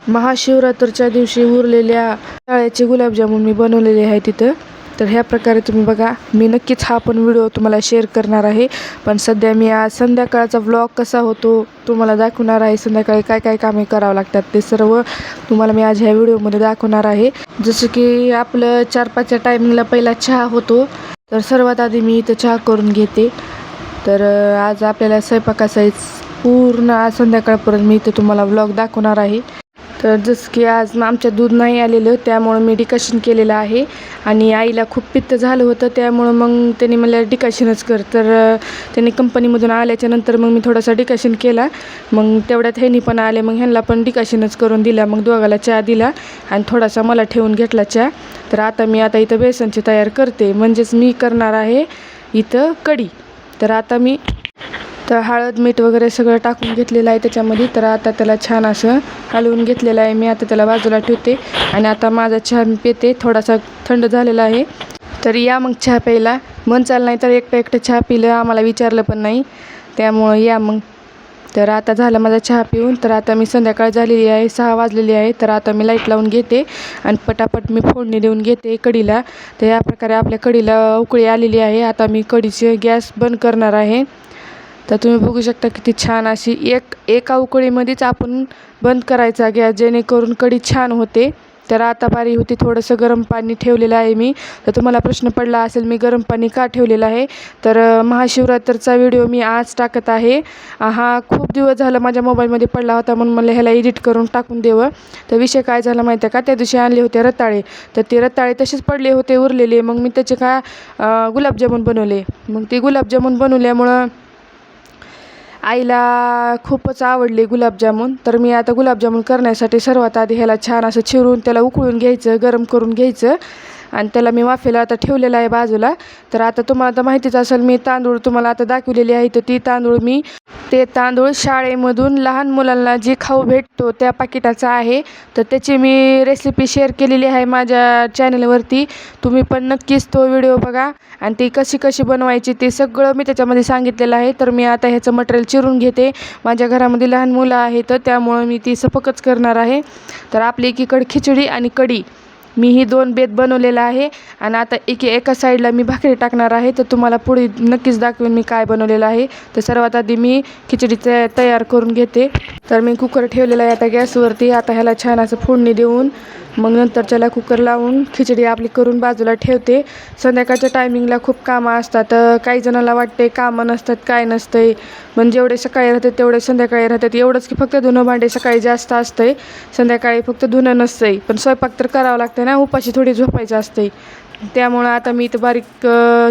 महाशिवरात्रीच्या दिवशी उरलेल्या ताळ्याचे गुलाबजामुन मी बनवलेले आहे तिथं. तर ह्या प्रकारे तुम्ही बघा. मी नक्कीच हा पण व्हिडिओ तुम्हाला शेअर करणार आहे. पण सध्या मी आज संध्याकाळचा व्लॉग कसा होतो तुम्हाला दाखवणार आहे. संध्याकाळी काय काय कामे करावं लागतात ते सर्व तुम्हाला मी आज ह्या व्हिडिओमध्ये दाखवणार आहे. जसं की आपलं 4-5च्या टायमिंगला पहिला चहा होतो. तर सर्वात आधी मी इथं चहा करून घेते. तर आज आपल्याला स्वयंपाकाचा पूर्ण आज संध्याकाळपर्यंत मी इथं तुम्हाला व्लॉग दाखवणार आहे. तर जसं की आज आमच्या दूध नाही आलेलं त्यामुळं मी डिकॅशन केलेलं आहे. आणि आईला खूप पित्त झालं होतं त्यामुळं मग त्यांनी मला डिकॅशनच कर. तर त्यांनी कंपनीमधून आल्याच्या नंतर मग मी थोडासा डिकॅशन केला. मग तेवढ्यात ह्यांनी पण आले, मग ह्यांना पण डिकॅशनच करून दिला. मग दोघाला चहा दिला आणि थोडासा मला ठेवून घेतला चहा. तर आता इथं बेसनची तयार करते, म्हणजेच मी करणार आहे इथं कढी. तर आता मी हळद मीठ वगैरे सगळं टाकून घेतलेलं आहे त्याच्यामध्ये. तर आता त्याला छान असं हलवून घेतलेलं आहे मी. आता त्याला बाजूला ठेवते आणि आता माझा चहा मी पिते. थोडासा थंड झालेला आहे. तर या मग चहा प्यायला. मन चाल नाही तर एकटं चहा पिलं, आम्हाला विचारलं पण नाही, त्यामुळं या मग. तर आता झालं माझा चहा पिऊन. तर आता मी संध्याकाळ झालेली आहे, 6 वाजलेली आहे. तर आता मी लाईट लावून घेते आणि पटापट मी फोडणी देऊन घेते कढीला. तर या प्रकारे आपल्या कढीला उकळी आलेली आहे. आता मी कढीचे गॅस बंद करणार आहे. तर तुम्ही बघू शकता किती छान अशी एका उकळीमध्येच आपण बंद करायचा गॅस, जेणेकरून कढी छान होते. तर आता बारी होती, थोडंसं गरम पाणी ठेवलेलं आहे मी. तर तुम्हाला प्रश्न पडला असेल मी गरम पाणी का ठेवलेलं आहे. तर महाशिवरात्रीचा व्हिडिओ मी आज टाकत आहे. हा खूप दिवस झालं माझ्या मोबाईलमध्ये पडला होता, म्हणून मला ह्याला एडिट करून टाकून देवं. तर विषय काय झाला माहिती आहे का, त्या दिवशी आणले होते रताळे. तर ते रताळे तसेच पडले होते उरलेले. मग मी त्याचे गुलाबजामुन बनवले. मग ते गुलाबजामुन बनवल्यामुळं आईला खूपच आवडले गुलाबजामुन. तर मी आता गुलाबजामुन करण्यासाठी सर्वात आधी ह्याला छान असं चिरून त्याला उकळून घ्यायचं, गरम करून घ्यायचं आणि त्याला मी वाफेला आता ठेवलेलं आहे बाजूला. तर आता तुम्हाला तर माहितीच असेल, मी तांदूळ तुम्हाला आता दाखवलेली आहे. तर ते तांदूळ शाळेमधून लहान मुलांना जे खाऊ भेटतो त्या पाकिटाचा आहे. तर त्याची मी रेसिपी शेअर केलेली आहे माझ्या चॅनलवरती. तुम्ही पण नक्कीच तो व्हिडिओ बघा आणि ती कशी बनवायची ते सगळं मी त्याच्यामध्ये सांगितलेलं आहे. तर मी आता ह्याचं मटेरियल चिरून घेते. माझ्या घरामध्ये लहान मुलं आहेत त्यामुळं मी ती सपकच करणार आहे. तर आपली एकीकडे खिचडी आणि कढी मी ही 2 बेत बनवलेला आहे. आणि आता एका साईडला मी भाकरी टाकणार आहे. तर तुम्हाला पुढे नक्कीच दाखवेन मी काय बनवलेलं आहे. तर सर्वात आधी मी खिचडी तयार करून घेते. तर मी कुकर ठेवलेला आहे आता गॅसवरती. आता ह्याला छान असं फोडणी देऊन मग नंतर त्याला कुकर लावून खिचडी आपली करून बाजूला ठेवते. संध्याकाळच्या टायमिंगला खूप कामं असतात. काही जणाला वाटते कामं नसतात, काय नसतंय, पण जेवढे सकाळी राहतात तेवढे संध्याकाळी राहतात. एवढंच की फक्त धुणं भांडे सकाळी जास्त असतंय, संध्याकाळी फक्त धुणं नसतंय. पण स्वयंपाक तर करावं लागतं ना, उपाशी थोडी झोपायचं असतंय. त्यामुळं आता मी इथं बारीक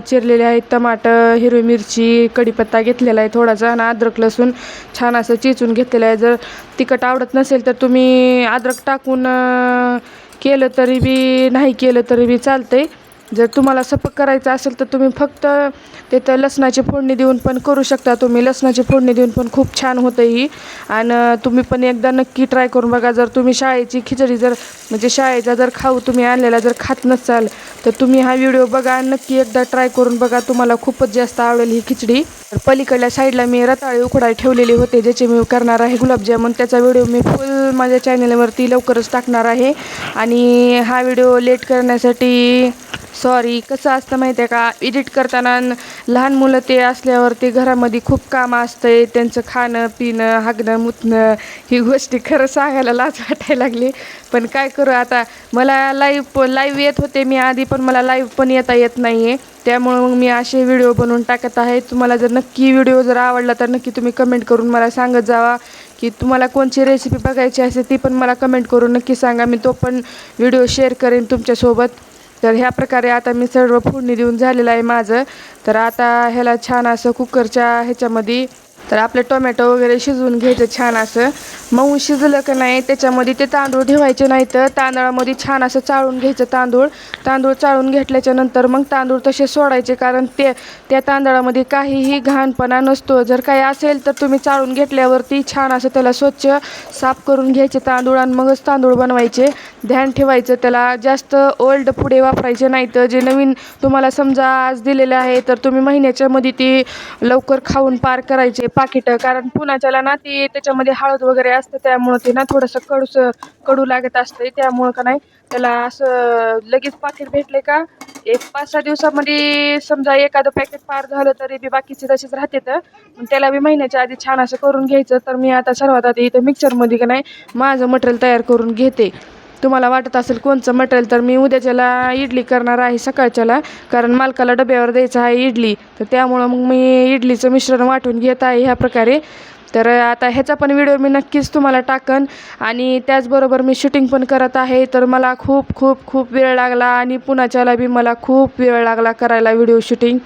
चिरलेले आहेत टमाटर, हिरवी मिरची, कढीपत्ता घेतलेला आहे थोडासा आणि अद्रक लसूण छान असं चिचून घेतलेलं आहे. जर तिखट आवडत नसेल तर तुम्ही अद्रक टाकून केलं तरी बी, नाही केलं तरी बी चालतंय. जर तुम्हाला सपक करायचं असेल तर तुम्ही फक्त तिथं लसणाची फोडणी देऊन पण करू शकता. तुम्ही लसणाची फोडणी देऊन पण खूप छान होतं ही. आणि तुम्ही पण एकदा नक्की ट्राय करून बघा. जर तुम्ही शाळेची खिचडी म्हणजे शाळेचा जर खाऊ तुम्ही आणलेला जर खात नसाल तर तुम्ही हा व्हिडिओ बघा, नक्की एकदा ट्राय करून बघा. तुम्हाला खूपच जास्त आवडेल ही खिचडी. तर पलीकडल्या साईडला मी रताळे उकडाय ठेवलेले होते, ज्याचे मी करणार आहे गुलाबजामुन. त्याचा व्हिडिओ मी फुल माझ्या चॅनलवरती लवकरच टाकणार आहे. आणि हा व्हिडिओ लेट करण्यासाठी सॉरी. कसं असतं माहिती आहे का, एडिट करताना लहान मुलं ते असल्यावर ते घरामध्ये खूप कामं असतंय. त्यांचं खाणं पिणं, हागणं मुतणं ही गोष्टी खरं सांगायला लाज वाटायला लागली. पण काय करू आता, मला लाईव्ह येत होते मी आधी, पण मला लाईव्ह पण येत नाही आहे. त्यामुळं मग मी असे व्हिडिओ बनवून टाकत आहे. तुम्हाला जर नक्की व्हिडिओ जर आवडला तर नक्की तुम्ही कमेंट करून मला सांगत जावा की तुम्हाला कोणची रेसिपी बघायची असेल ती पण मला कमेंट करून नक्की सांगा. मी तो पण व्हिडिओ शेअर करेन तुमच्यासोबत. तर ह्या प्रकारे आता मी सर्व फोडणी देऊन झालेलं आहे माझं. तर आता ह्याला छान असं कुकरच्या ह्याच्यामध्ये तर आपले टोमॅटो वगैरे शिजवून घ्यायचं छान असं. मऊ शिजलं का नाही त्याच्यामध्ये ते तांदूळ ठेवायचे, नाही तर तांदळामध्ये छान असं चाळून घ्यायचं. तांदूळ चाळून घेतल्याच्या नंतर मग तांदूळ तसे सोडायचे, कारण त्या तांदळामध्ये काहीही घाणपणा नसतो. जर काही असेल तर तुम्ही चाळून घेतल्यावरती छान असं त्याला स्वच्छ साफ करून घ्यायचे तांदूळ आणि मगच तांदूळ बनवायचे. ध्यान ठेवायचं त्याला, जास्त ओल्ड पुढे वापरायचे नाही. तर जे नवीन तुम्हाला समजा आज दिलेलं आहे तर तुम्ही महिन्याच्या मध्ये ते लवकर खाऊन पार करायचे. पाकिट, कारण पुण्याच्याला ना ती त्याच्यामध्ये हळद वगैरे असतं, त्यामुळं ते ना थोडंसं कडू लागत असते. त्यामुळं का नाही त्याला असं लगेच पाकिट भेटले का एक 5-6 दिवसामध्ये समजा एखादं पॅकेट पार झालं तरी बी बाकीचे तसेच राहते. तर त्याला बी महिन्याच्या आधी छान असं करून घ्यायचं. तर मी आता सर्वात आधी इथं मिक्सरमध्ये का नाही माझं मटेरियल तयार करून घेते. तुम्हाला वाटत असेल कोणचं मटेरियल, तर मी उद्याच्याला इडली करणार आहे सकाळच्याला, कारण मालकाला डब्यावर द्यायचं आहे इडली. तर त्यामुळं मग मी इडलीचं मिश्रण वाटून घेत आहे ह्या प्रकारे. तर आता ह्याचा पण व्हिडिओ मी नक्कीच तुम्हाला टाकन. आणि त्याचबरोबर मी शूटिंग पण करत आहे. तर मला खूप खूप खूप वेळ लागला आणि पुण्याच्याला बी मला खूप वेळ लागला करायला व्हिडिओ शूटिंग.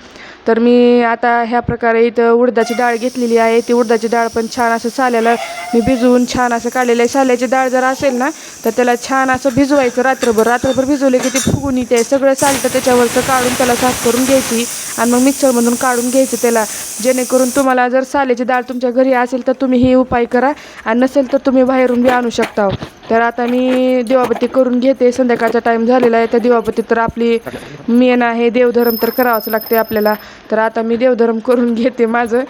तर मी आता ह्या प्रकारे इथं उडदाची डाळ घेतलेली आहे. ती उडदाची डाळ पण छान असं साल्याला मी भिजवून छान असं काढलेलं आहे. साल्याची डाळ जर असेल ना तर त्याला छान असं भिजवायचं रात्रभर भिजवले की ती फुगून येते. सगळं सालटं त्याच्यावरचं काढून त्याला साफ करून घ्यायची आणि मग मिक्सरमधून काढून घ्यायचं त्याला. जेणेकरून तुम्हाला जर साल्याची डाळ तुमच्या घरी असेल तर तुम्ही हे उपाय करा, आणि नसेल तर तुम्ही बाहेरून बी आणू शकता. तर आता मी दिवाबत्ती करून घेते. संध्याकाळचा टाईम झालेला आहे. तर दिवाबत्ती तर आपली मेन आहे, देवधर्म तर करावंच लागते आपल्याला. तर आता मी देवधर्म करून घेते माझं,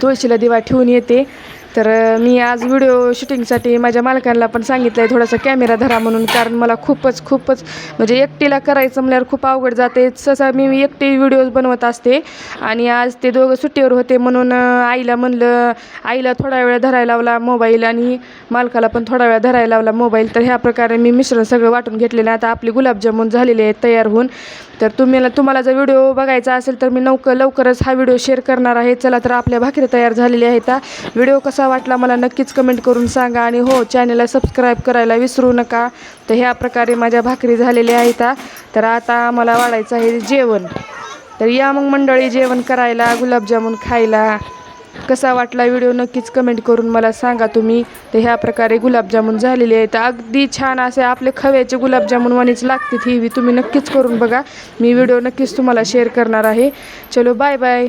तुळशीला दिवा ठेवून येते. तर मी आज व्हिडिओ शूटिंगसाठी माझ्या मालकांना पण सांगितलं आहे थोडासा कॅमेरा धरा म्हणून, कारण मला खूपच म्हणजे एकटीला करायचं म्हणल्यावर खूप अवघड जाते. सहसा मी एकटी व्हिडिओज बनवत असते, आणि आज ते दोघं सुट्टीवर होते म्हणून आईला म्हणलं, आईला थोडा वेळ धरायला लावला मोबाईल आणि मालकाला पण थोडा वेळ धरायला लावला मोबाईल. तर ह्या प्रकारे मी मिश्रण सगळं वाटून घेतलेलं आहे. आता आपले गुलाबजामुन झालेले आहेत तयार होऊन. तर तुम्हाला जर व्हिडिओ बघायचा असेल तर मी लवकरच हा व्हिडिओ शेअर करणार आहे. चला तर आपल्या भाकरी तयार झालेल्या आहेत. व्हिडिओ कसा वाटला मला नक्कीच कमेंट करून सांगा, आणि हो चॅनलला सबस्क्राईब करायला विसरू नका. तर ह्या प्रकारे माझ्या भाकरी झालेल्या आहेत. तर आता मला वाढायचं आहे जेवण. तर या मग मंडळी जेवण करायला, गुलाबजामुन खायला. कसा वाटला व्हिडिओ नक्कीच कमेंट करून मला सांगा तुम्ही. तर ह्या प्रकारे गुलाबजामुन झालेले आहेत. अगदी छान असे आपले खव्याचे गुलाबजामुन वाणीच लागते ही तुम्ही नक्कीच करून बघा. मी व्हिडिओ नक्कीच तुम्हाला शेअर करणार आहे. चलो बाय बाय.